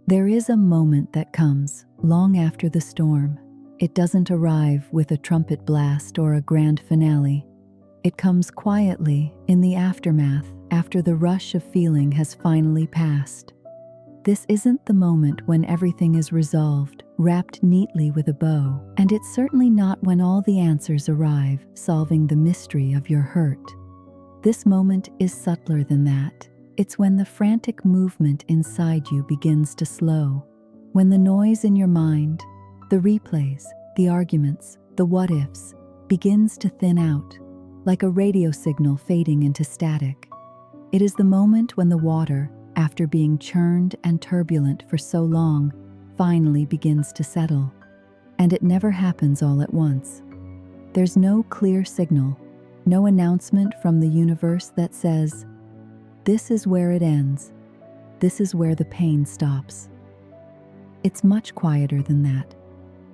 There is a moment that comes long after the storm. It doesn't arrive with a trumpet blast or a grand finale. It comes quietly in the aftermath, after the rush of feeling has finally passed. This isn't the moment when everything is resolved, wrapped neatly with a bow, and it's certainly not when all the answers arrive, solving the mystery of your hurt. This moment is subtler than that. It's when the frantic movement inside you begins to slow, when the noise in your mind, the replays, the arguments, the what-ifs, begins to thin out, like a radio signal fading into static. It is the moment when the water, after being churned and turbulent for so long, finally begins to settle. And it never happens all at once. There's no clear signal, no announcement from the universe that says, "This is where it ends. This is where the pain stops." It's much quieter than that.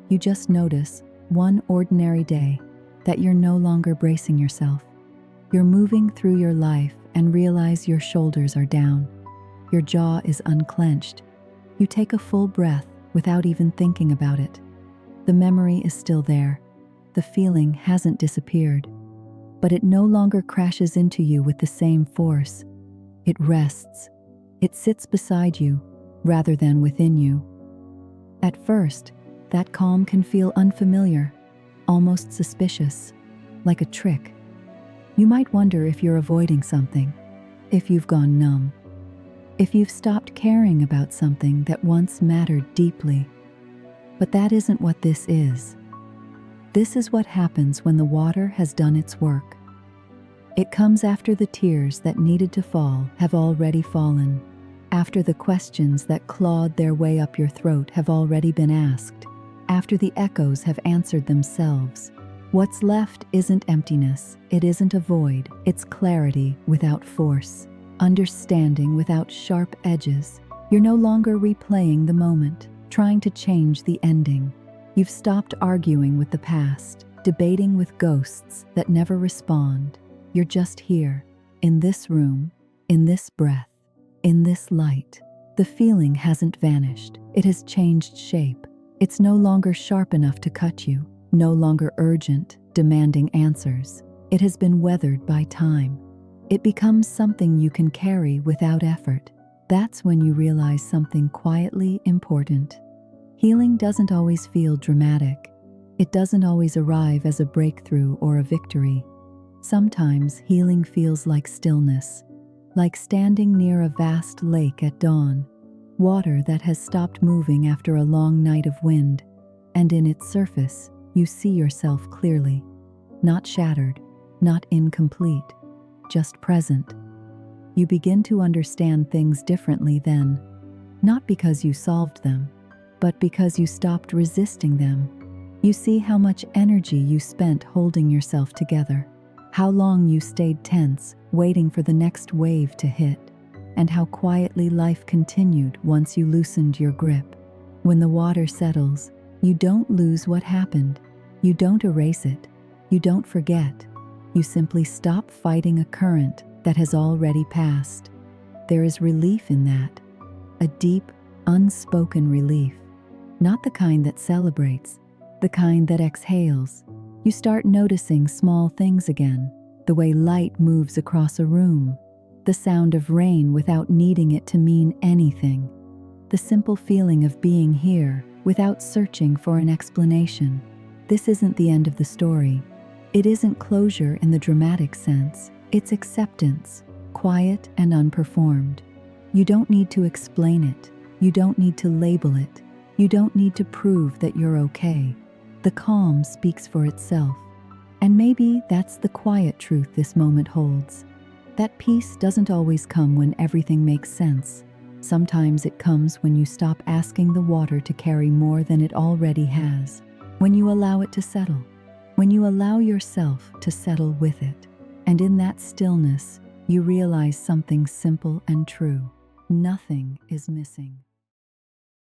You just notice, one ordinary day, that you're no longer bracing yourself. You're moving through your life and realize your shoulders are down. Your jaw is unclenched. You take a full breath without even thinking about it. The memory is still there. The feeling hasn't disappeared. But it no longer crashes into you with the same force. It rests. It sits beside you, rather than within you. At first, that calm can feel unfamiliar, almost suspicious, like a trick. You might wonder if you're avoiding something, if you've gone numb, if you've stopped caring about something that once mattered deeply. But that isn't what this is. This is what happens when the water has done its work. It comes after the tears that needed to fall have already fallen, after the questions that clawed their way up your throat have already been asked, after the echoes have answered themselves. What's left isn't emptiness, it isn't a void, it's clarity without force, understanding without sharp edges. You're no longer replaying the moment, trying to change the ending. You've stopped arguing with the past, debating with ghosts that never respond. You're just here, in this room, in this breath, in this light. The feeling hasn't vanished, it has changed shape. It's no longer sharp enough to cut you, no longer urgent, demanding answers. It has been weathered by time. It becomes something you can carry without effort. That's when you realize something quietly important. Healing doesn't always feel dramatic. It doesn't always arrive as a breakthrough or a victory. Sometimes healing feels like stillness, like standing near a vast lake at dawn, water that has stopped moving after a long night of wind, and in its surface, you see yourself clearly, not shattered, not incomplete, just present. You begin to understand things differently then, not because you solved them, but because you stopped resisting them. You see how much energy you spent holding yourself together, how long you stayed tense, waiting for the next wave to hit, and how quietly life continued once you loosened your grip. When the water settles, you don't lose what happened. You don't erase it. You don't forget. You simply stop fighting a current that has already passed. There is relief in that, a deep, unspoken relief, not the kind that celebrates, the kind that exhales. You start noticing small things again, the way light moves across a room, the sound of rain without needing it to mean anything, the simple feeling of being here without searching for an explanation. This isn't the end of the story. It isn't closure in the dramatic sense. It's acceptance, quiet and unperformed. You don't need to explain it. You don't need to label it. You don't need to prove that you're okay. The calm speaks for itself. And maybe that's the quiet truth this moment holds. That peace doesn't always come when everything makes sense. Sometimes it comes when you stop asking the water to carry more than it already has, when you allow it to settle, when you allow yourself to settle with it. And in that stillness, you realize something simple and true. Nothing is missing.